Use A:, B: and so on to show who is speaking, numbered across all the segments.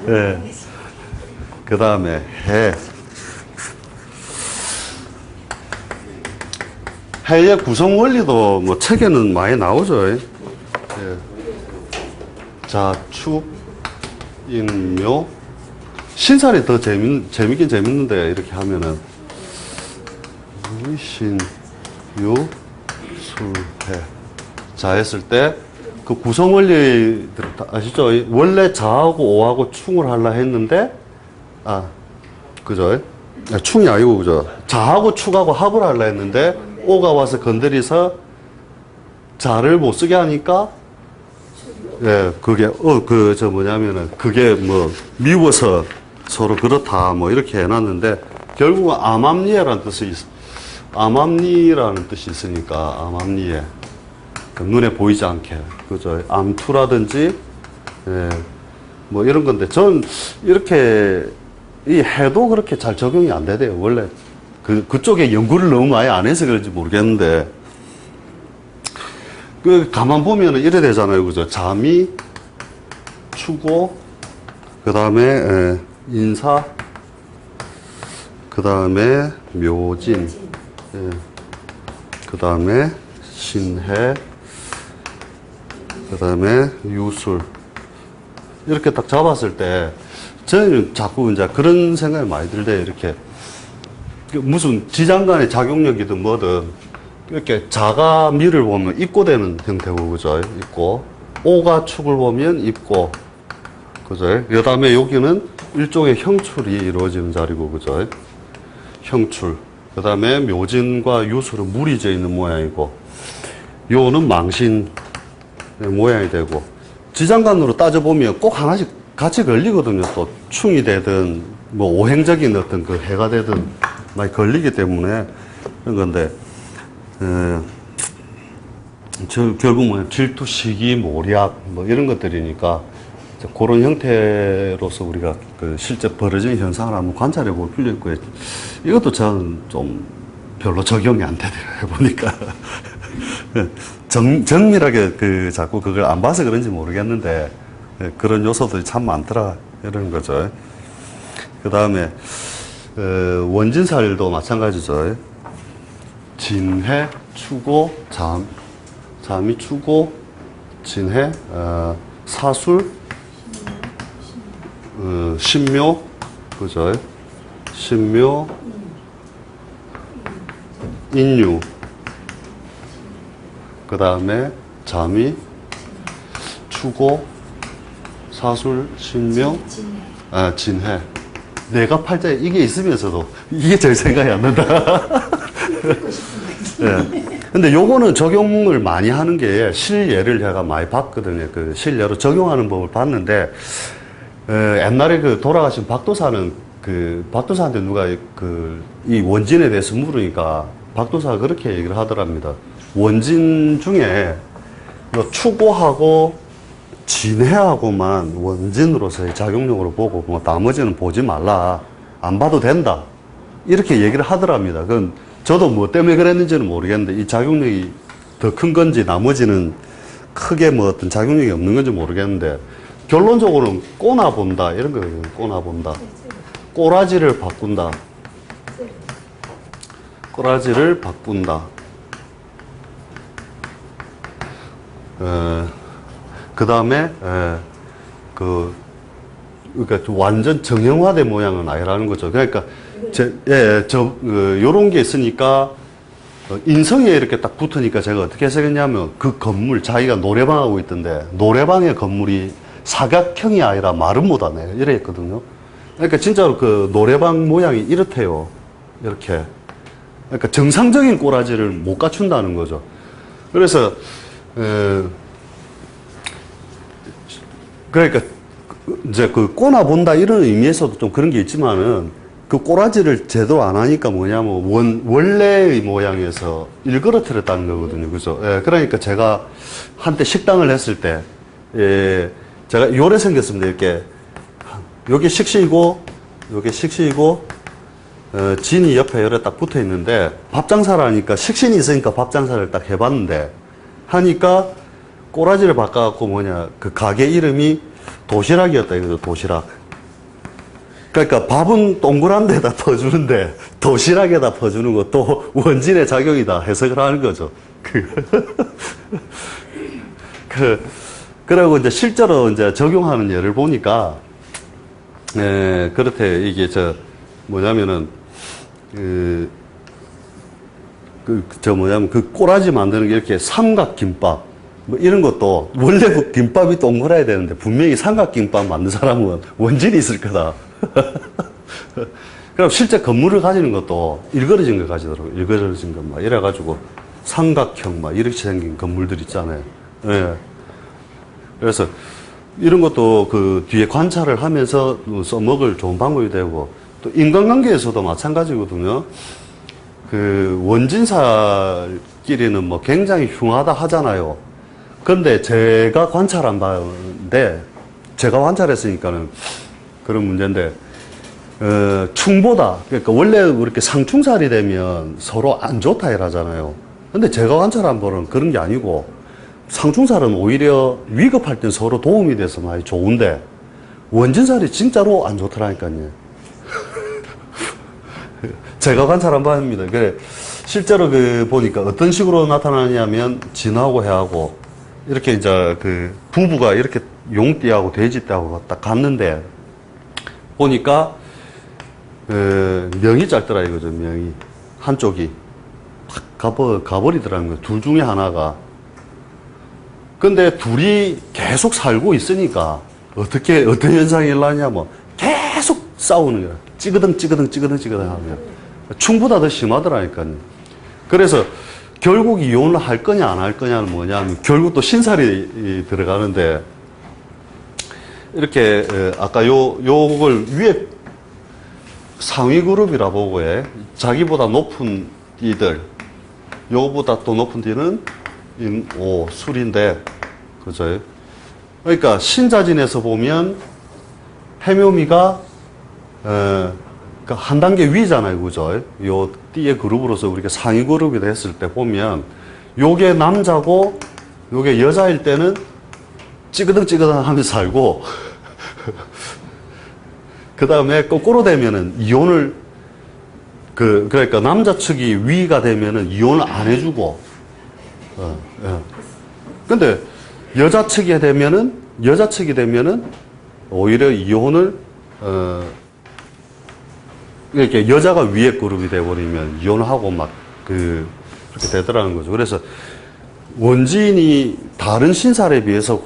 A: 예. 그 다음에 해. 해의 구성 원리도 뭐 책에는 많이 나오죠. 예. 자축, 인묘. 신살이 더 재밌긴 재밌는데, 이렇게 하면은. 신, 유, 술, 해. 자 했을 때, 그 구성 원리 아시죠? 원래 자하고 오하고 충을 하려 했는데, 그죠? 충이 아니고, 그죠? 자하고 축하고 합을 하려 했는데, 오가 와서 건드리서 자를 못 쓰게 하니까, 예, 그게, 뭐냐면은, 그게 뭐, 미워서 서로 그렇다, 뭐, 이렇게 해놨는데, 결국은 암암리에라는 암암리라는 뜻이 있으니까, 암암리에. 눈에 보이지 않게. 그죠? 암투라든지, 예, 뭐 이런 건데, 전 이렇게, 이 해도 그렇게 잘 적용이 안 되대요. 원래, 그쪽에 연구를 너무 많이 안 해서 그런지 모르겠는데, 가만 보면은 이래 되잖아요. 그죠? 자미, 추고, 그 다음에, 인사, 그 다음에, 묘진, 예, 그 다음에, 신해, 그 다음에 유술. 이렇게 딱 잡았을 때, 저는 자꾸 이제 그런 생각이 많이 들대요. 이렇게. 무슨 지장간의 작용력이든 뭐든, 이렇게 자가 미를 보면 입고되는 형태고, 그죠? 입고. 오가 축을 보면 입고. 그죠? 그 다음에 여기는 일종의 형출이 이루어지는 자리고, 그죠? 형출. 그 다음에 묘진과 유술은 물이 져 있는 모양이고, 요는 망신 모양이 되고, 지장간으로 따져보면 꼭 하나씩 같이 걸리거든요. 또 충이 되든 뭐 오행적인 어떤 그 해가 되든 많이 걸리기 때문에 그런 건데, 결국 뭐 질투, 시기, 모략 뭐 이런 것들이니까 그런 형태로서 우리가 그 실제 벌어지는 현상을 한번 관찰해 볼 필요 있고요. 이것도 저는 좀 별로 적용이 안 되더라고요. 보니까. 정밀하게 자꾸 그걸 안 봐서 그런지 모르겠는데, 그런 요소들이 참 많더라. 이런 거죠. 그 다음에, 원진살도 마찬가지죠. 진해, 추고, 잠이 추고, 진해, 사술, 신묘, 그죠? 신묘, 인유. 그 다음에 잠이, 추고, 사술, 신묘, 진해. 내가 팔자에 이게 있으면서도 이게 제일 생각이 안 난다. 네. 근데 요거는 적용을 많이 하는 게 실예를 제가 많이 봤거든요. 그 실예로 적용하는 법을 봤는데, 옛날에 그 돌아가신 박도사는 박도사한테 누가 이 원진에 대해서 물으니까 박도사가 그렇게 얘기를 하더랍니다. 원진 중에 추고하고 진해하고만 원진으로서의 작용력으로 보고 뭐 나머지는 보지 말라. 안 봐도 된다. 이렇게 얘기를 하더랍니다. 그건 저도 뭐 때문에 그랬는지는 모르겠는데 이 작용력이 더 큰 건지 나머지는 크게 뭐 어떤 작용력이 없는 건지 모르겠는데 결론적으로는 꼬나본다. 이런 거예요. 꼬나본다. 꼬라지를 바꾼다. 꼬라지를 바꾼다. 그 다음에, 그러니까 완전 정형화된 모양은 아니라는 거죠. 그러니까, 요런 게 있으니까, 인성에 이렇게 딱 붙으니까 제가 어떻게 해석했냐면, 그 건물, 자기가 노래방하고 있던데, 노래방의 건물이 사각형이 아니라 마름 못하네. 이래 했거든요. 그러니까 진짜로 그 노래방 모양이 이렇대요. 이렇게. 그러니까 정상적인 꼬라지를 못 갖춘다는 거죠. 그래서, 그러니까, 이제 그 꼬나본다 이런 의미에서도 좀 그런 게 있지만은, 그 꼬라지를 제대로 안 하니까 뭐냐면, 원래의 모양에서 일그러뜨렸다는 거거든요. 그죠? 예, 그러니까 제가 한때 식당을 했을 때, 제가 요래 생겼습니다. 이렇게. 여기 식시이고, 진이 옆에 요래 딱 붙어 있는데, 밥장사를 하니까, 식신이 있으니까 밥장사를 딱 해봤는데, 하니까, 꼬라지를 바꿔갖고 그 가게 이름이 도시락이었다 이거죠, 도시락. 그러니까 밥은 동그란 데다 퍼주는데 도시락에다 퍼주는 것도 원진의 작용이다 해석을 하는 거죠. 그리고 이제 실제로 이제 적용하는 예를 보니까, 그렇대. 이게 뭐냐면은, 그 꼬라지 만드는 게 이렇게 삼각김밥, 뭐 이런 것도 원래 그 김밥이 동그라야 되는데 분명히 삼각김밥 만든 사람은 원진이 있을 거다. 그럼 실제 건물을 가지는 것도 일그러진 걸 가지더라고요. 일그러진 것 막 이래가지고 삼각형 막 이렇게 생긴 건물들 있잖아요. 예. 그래서 이런 것도 그 뒤에 관찰을 하면서 써먹을 좋은 방법이 되고, 또 인간관계에서도 마찬가지거든요. 그 원진살끼리는 뭐 굉장히 흉하다 하잖아요. 근데 제가 관찰한 바인데, 제가 관찰했으니까는 그런 문제인데, 충보다, 그러니까 원래 그렇게 상충살이 되면 서로 안 좋다 이러잖아요. 근데 제가 관찰한 바는 그런 게 아니고, 상충살은 오히려 위급할 땐 서로 도움이 돼서 많이 좋은데, 원진살이 진짜로 안 좋더라니까요. 제가 관찰한 바입니다. 그래, 실제로 보니까 어떤 식으로 나타나냐면, 진하고 해하고, 이렇게 이제 부부가 이렇게 용띠하고 돼지띠하고 딱 갔는데, 보니까, 명이 짧더라 이거죠, 명이. 한쪽이. 팍 가버리더라는 거예요. 둘 중에 하나가. 근데 둘이 계속 살고 있으니까, 어떤 현상이 일어나냐면, 계속 싸우는 거야. 찌그덩 하면. 충보다 더 심하더라니까요. 그래서, 결국 이혼을 할 거냐, 안 할 거냐는 뭐냐면, 결국 또 신살이 들어가는데, 이렇게, 아까 요걸 위에 상위 그룹이라 보고 해. 자기보다 높은 띠들, 요거보다 또 높은 띠는 술인데, 그죠? 그러니까 신자진에서 보면 해묘미가 한 단계 위잖아요, 그죠? 요 띠의 그룹으로서 우리가 상위 그룹이라 했을 때 보면 요게 남자고 요게 여자일 때는 찌그덩 하면서 살고 그 다음에 거꾸로 되면은 이혼을 그러니까 남자 측이 위가 되면은 이혼을 안 해주고 근데 여자 측이 되면은 오히려 이혼을 이렇게 여자가 위에 그룹이 돼버리면 이혼하고 막 그렇게 되더라는 거죠. 그래서 원진이 다른 신살에 비해서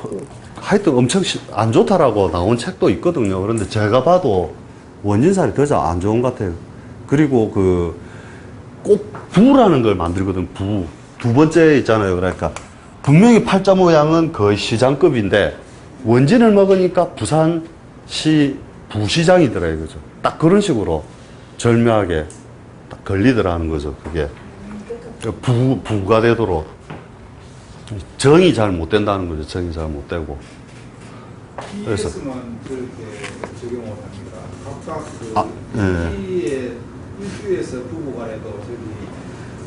A: 하여튼 엄청 안 좋다라고 나온 책도 있거든요. 그런데 제가 봐도 원진살이 더 안 좋은 것 같아요. 그리고 꼭 부라는 걸 만들거든. 두 번째 있잖아요. 그러니까 분명히 팔자 모양은 거의 시장급인데 원진을 먹으니까 부산시 부시장이더라 이거죠. 딱 그런 식으로 절묘하게 딱 걸리더라는 거죠. 그게 부가 되도록 정이 잘 못 된다는 거죠. 정이 잘 못 되고.
B: 그래서 그렇게 적용을 합니다. 각각 의 일주에서 부부간에도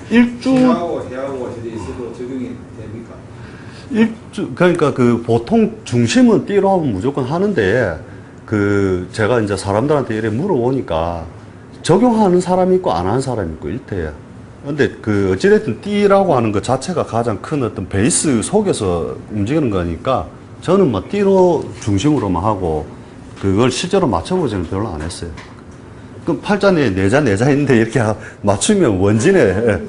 B: 해하고 저기 있어도 적용이 됩니까?
A: 그러니까 보통 중심은 띠로 하면 무조건 하는데 제가 이제 사람들한테 이래 물어보니까 적용하는 사람이 있고 안 하는 사람이 있고 일테야. 근데 어찌됐든 띠라고 하는 것 자체가 가장 큰 어떤 베이스 속에서 움직이는 거니까 저는 뭐 띠로 중심으로만 하고 그걸 실제로 맞춰보지는 별로 안 했어요. 그럼 팔자 내자 있는데 이렇게 맞추면 원진에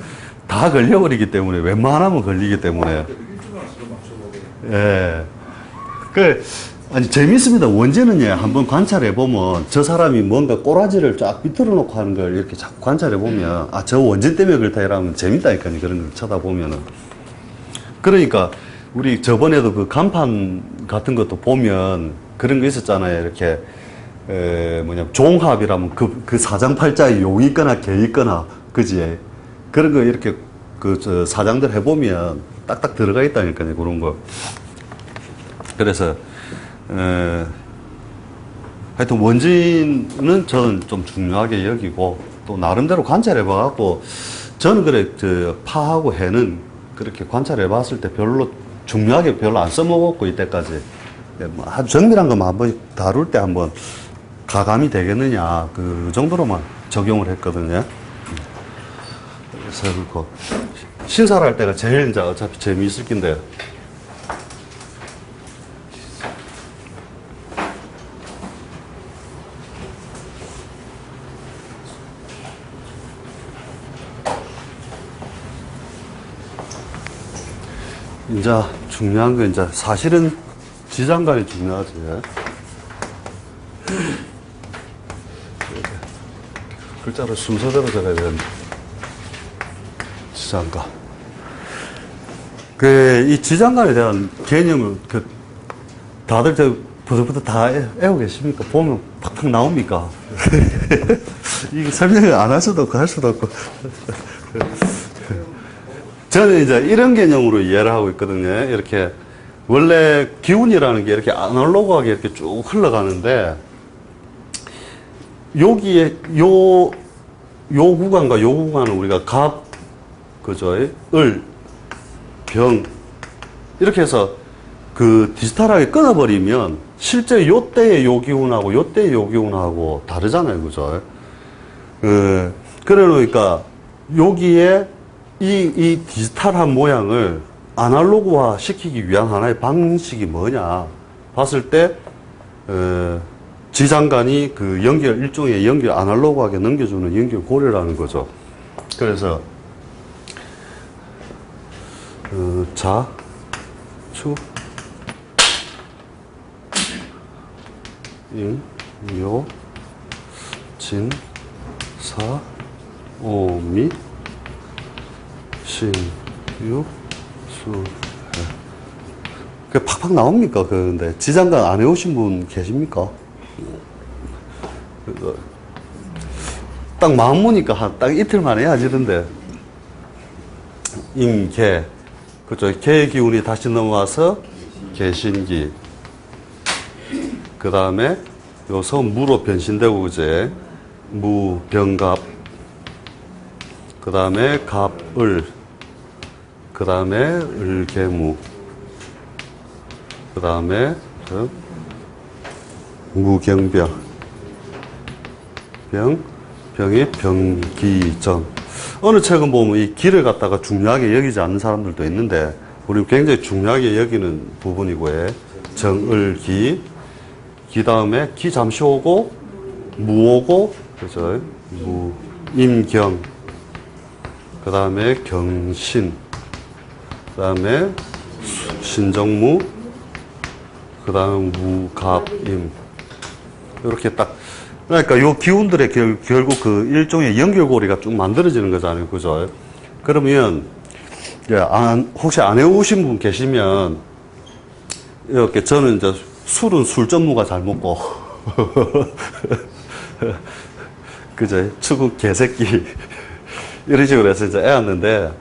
A: 다 걸려버리기 때문에 웬만하면 걸리기 때문에. 예. 아니, 재밌습니다. 원진은 한번 관찰해보면 저 사람이 뭔가 꼬라지를 쫙 비틀어 놓고 하는 걸 이렇게 자꾸 관찰해보면 저 원진 때문에 그렇다 이러면 재밌다니까요. 그런 걸 쳐다보면은. 그러니까 우리 저번에도 간판 같은 것도 보면 그런 거 있었잖아요. 이렇게, 종합이라면 그 사장팔자에 용이 있거나 개 있거나, 그지? 그런 거 이렇게 사장들 해보면 딱딱 들어가 있다니까요. 그런 거. 그래서, 하여튼 원진은 저는 좀 중요하게 여기고 또 나름대로 관찰해봐갖고 저는 그래 파하고 해는 그렇게 관찰해봤을 때 별로 중요하게 별로 안 써먹었고 이때까지 뭐 아주 정밀한 것만 한번 다룰 때 한번 가감이 되겠느냐, 그 정도로만 적용을 했거든요. 그래서 그 신사를 할 때가 제일 이제 어차피 재미있을 낀데. 이제 중요한 건 이제 사실은 지장간이 중요하지. 글자를 순서대로 적어야 되는데. 지장간. 이 지장간에 대한 개념을 다들 부들부들 다 애우고 계십니까? 보면 팍팍 나옵니까? 이거 설명을 안 할 수도 없고 할 수도 없고. 저는 이제 이런 개념으로 이해를 하고 있거든요. 이렇게, 원래 기운이라는 게 이렇게 아날로그하게 이렇게 쭉 흘러가는데, 여기에, 요 구간과 요 구간은 우리가 갑, 그죠? 을, 병, 이렇게 해서 디지털하게 끊어버리면, 실제 요 때의 요 기운하고 요 때의 요 기운하고 다르잖아요. 그죠? 그래 놓으니까, 여기에 이 디지털한 모양을 아날로그화 시키기 위한 하나의 방식이 뭐냐 봤을 때, 지장간이 일종의 아날로그하게 넘겨주는 연결고리라는 거죠. 그래서, 자, 추, 임, 묘, 진, 사, 오, 미, 신, 유, 수, 해. 그게 팍팍 나옵니까? 근데 지장간 안 해오신 분 계십니까? 딱 마음 먹으니까 딱 이틀 만에 해야지던데. 임계, 그죠? 개의 기운이 다시 넘어와서 개신기. 그 다음에 요서 무로 변신되고, 그제? 무, 병갑. 그 다음에 갑을. 그 다음에 을개무. 그 다음에 무경병. 병이 병기정. 어느 책은 보면 이 기를 갖다가 중요하게 여기지 않는 사람들도 있는데, 우리 굉장히 중요하게 여기는 부분이고요. 정을기. 기 다음에 기 잠시 오고, 무 오고, 그죠? 무, 임경. 그 다음에 경신. 그 다음에 신정무. 그 다음에 무갑임. 이렇게 딱. 그러니까 요 기운들의 결국 일종의 연결고리가 쭉 만들어지는 거잖아요. 그죠? 그러면, 혹시 안 해오신 분 계시면, 이렇게 저는 이제 술은 술전무가 잘 먹고, 그죠? 추국 개새끼. 이런 식으로 해서 이제 애웠는데,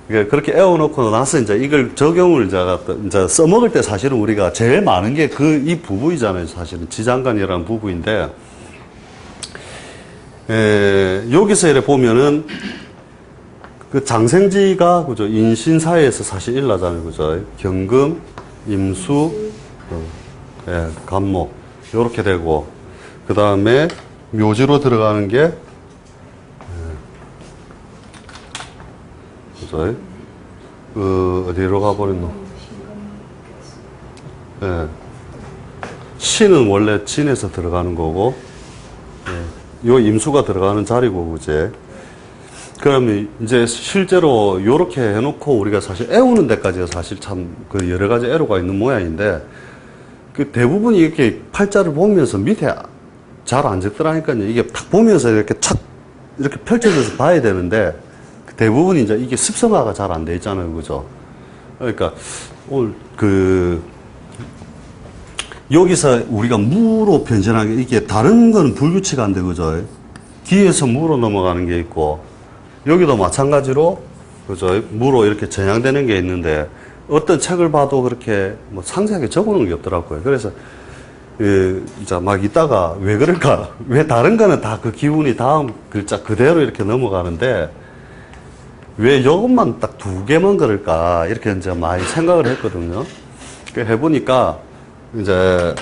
A: 그렇게 애워놓고 나서 이제 이걸 적용을 이제 써먹을 때 사실은 우리가 제일 많은 게 이 부부이잖아요. 사실은 지장간이라는 부부인데, 여기서 이렇게 보면은 장생지가, 그죠? 인신사에서 사실 일나잖아요. 그죠? 경금, 임수, 간목. 요렇게 되고, 그 다음에 묘지로 들어가는 게, 그죠? 어디로 가버렸노? 신은 원래 진에서 들어가는 거고, 요 임수가 들어가는 자리고, 그제? 그러면 이제 실제로 요렇게 해놓고 우리가 사실 애우는 데까지가 사실 참 여러 가지 애로가 있는 모양인데, 대부분이 이렇게 팔자를 보면서 밑에 잘 안 적더라니까요. 이게 딱 보면서 이렇게 착, 이렇게 펼쳐져서 봐야 되는데, 대부분이 이제 이게 습성화가 잘 안 돼 있잖아요. 그죠? 그러니까, 오늘 여기서 우리가 무로 변신하는 게, 이게 다른 거는 불규칙한데, 그죠? 기에서 무로 넘어가는 게 있고, 여기도 마찬가지로, 그죠? 무로 이렇게 전향되는 게 있는데, 어떤 책을 봐도 그렇게 뭐 상세하게 적어 놓은 게 없더라고요. 그래서, 이제 막 있다가 왜 그럴까? 왜 다른 거는 다 그 기운이 다음 글자 그대로 이렇게 넘어가는데, 왜 이것만 딱 2개만 그럴까? 이렇게 이제 많이 생각을 했거든요. 해보니까, 이제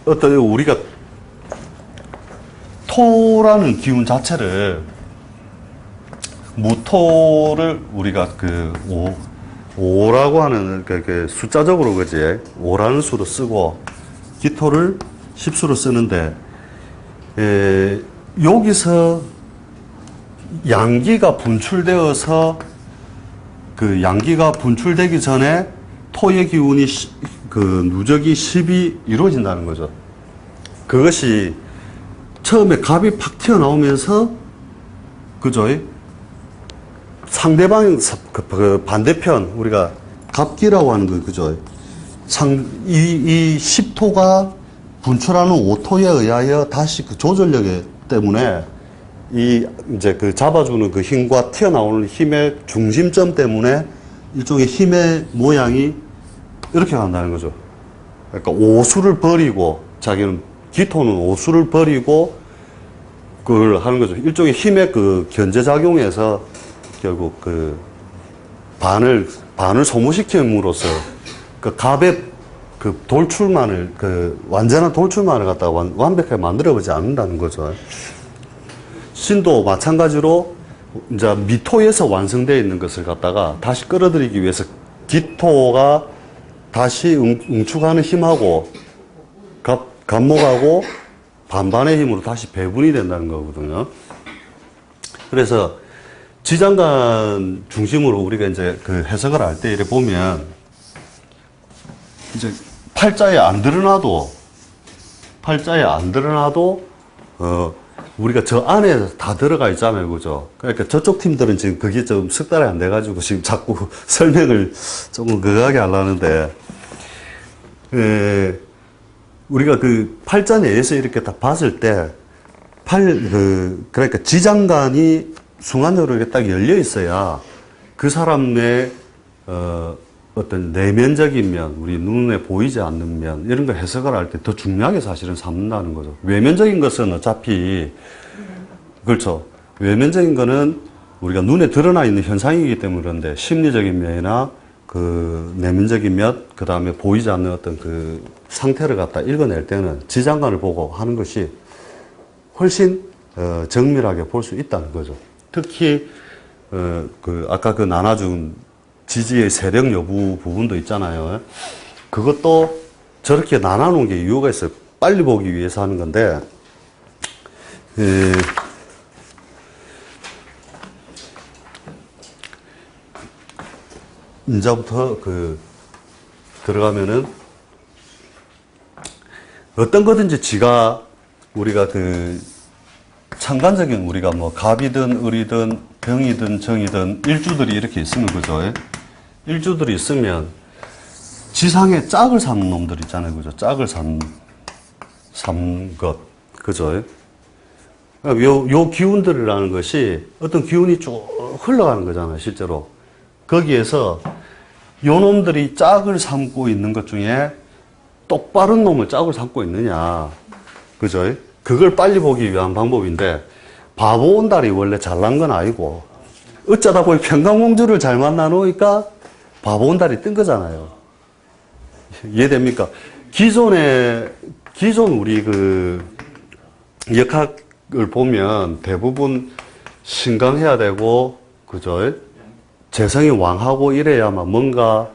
A: 어떤 우리가 토라는 기운 자체를 무토를 우리가 그 5라고 하는 그 숫자적으로 그지 5라는 수로 쓰고 기토를 10수로 쓰는데 여기서 양기가 분출되어서 그 양기가 분출되기 전에 토의 기운이 그 누적이 10이 이루어진다는 거죠. 그것이 처음에 갑이 팍 튀어나오면서 그죠? 상대방 그 반대편 우리가 갑기라고 하는 거 그죠? 이 10토가 분출하는 5토에 의하여 다시 그 조절력 때문에 이 이제 그 잡아주는 그 힘과 튀어나오는 힘의 중심점 때문에 일종의 힘의 모양이 이렇게 간다는 거죠. 그러니까 오수를 버리고 자기는 기토는 오수를 버리고 그걸 하는 거죠. 일종의 힘의 그 견제작용에서 결국 그 반을 소모시킴으로써 그 갑의 그 돌출만을 그 완전한 돌출만을 갖다가 완벽하게 만들어보지 않는다는 거죠. 신도 마찬가지로 이제 미토에서 완성되어 있는 것을 갖다가 다시 끌어들이기 위해서 기토가 다시 응축하는 힘하고 갑목하고 반반의 힘으로 다시 배분이 된다는 거거든요. 그래서 지장간 중심으로 우리가 이제 그 해석을 할 때 이래 보면 이제 팔자에 안 드러나도 우리가 저 안에 다 들어가 있잖아요. 그죠? 그러니까 저쪽 팀들은 지금 그게 좀 숙달이 안 돼가지고 지금 자꾸 설명을 조금 그하게 하려는데, 우리가 그 팔자 내에서 이렇게 딱 봤을 때, 그러니까 지장간이 순간적으로 이렇게 딱 열려 있어야 그 사람의, 어떤 내면적인 면, 우리 눈에 보이지 않는 면, 이런 걸 해석을 할 때 더 중요하게 사실은 삼는다는 거죠. 외면적인 것은 어차피, 그렇죠. 외면적인 거는 우리가 눈에 드러나 있는 현상이기 때문에 그런데 심리적인 면이나 그 내면적인 면, 그 다음에 보이지 않는 어떤 그 상태를 갖다 읽어낼 때는 지장간을 보고 하는 것이 훨씬, 정밀하게 볼 수 있다는 거죠. 특히, 그, 아까 그 나눠준 지지의 세력 여부 부분도 있잖아요. 그것도 저렇게 나눠놓은 게 이유가 있어요. 빨리 보기 위해서 하는 건데, 이제부터 들어가면은 어떤 거든지 지가 우리가 그 상관적인 우리가 뭐 갑이든 을이든 병이든 정이든 일주들이 이렇게 있으면 그죠? 일주들이 있으면 지상에 짝을 삼는 놈들 있잖아요. 그죠? 짝을 삼 것. 그죠? 요 기운들이라는 것이 어떤 기운이 쭉 흘러가는 거잖아요. 실제로. 거기에서 요 놈들이 짝을 삼고 있는 것 중에 똑바른 놈을 짝을 삼고 있느냐. 그죠? 그걸 빨리 보기 위한 방법인데, 바보 온달이 원래 잘난 건 아니고, 어쩌다 보니 평강공주를 잘 만나 놓으니까 바보 온달이 뜬 거잖아요. 이해됩니까? 기존 우리 그 역학을 보면 대부분 신강해야 되고, 그죠? 재성이 왕하고 이래야만 뭔가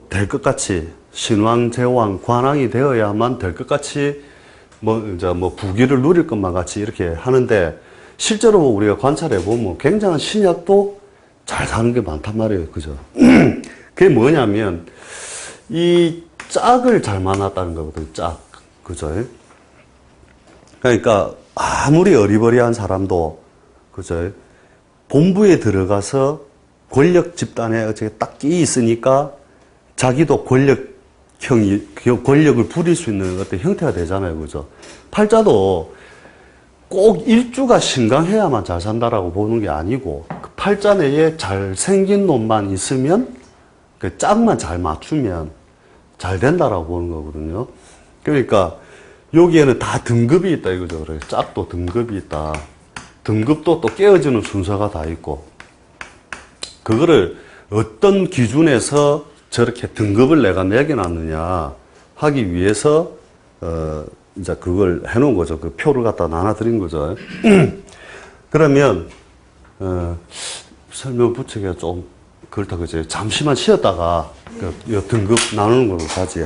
A: 될 것 같이, 신왕, 제왕, 관왕이 되어야만 될 것 같이, 이제 부귀를 누릴 것만 같이 이렇게 하는데, 실제로 우리가 관찰해 보면 굉장한 신약도 잘 사는 게 많단 말이에요. 그죠? 그게 뭐냐면, 이 짝을 잘 만났다는 거거든요. 짝. 그죠? 그러니까, 아무리 어리버리한 사람도, 그죠? 본부에 들어가서 권력 집단에 어떻게 딱 끼 있으니까 자기도 권력을 부릴 수 있는 어떤 형태가 되잖아요. 그죠? 팔자도 꼭 일주가 신강해야만 잘 산다라고 보는 게 아니고, 그 팔자 내에 잘생긴 놈만 있으면, 그 짝만 잘 맞추면 잘 된다라고 보는 거거든요. 그러니까 여기에는 다 등급이 있다 이거죠. 그래서 짝도 등급이 있다. 등급도 또 깨어지는 순서가 다 있고, 그거를 어떤 기준에서 저렇게 등급을 내가 매겨놨느냐 하기 위해서 이제 그걸 해놓은 거죠. 그 표를 갖다 나눠드린 거죠. 그러면 설명 붙이기가 좀 그렇다 그지. 잠시만 쉬었다가 그 등급 나누는 걸로 가지.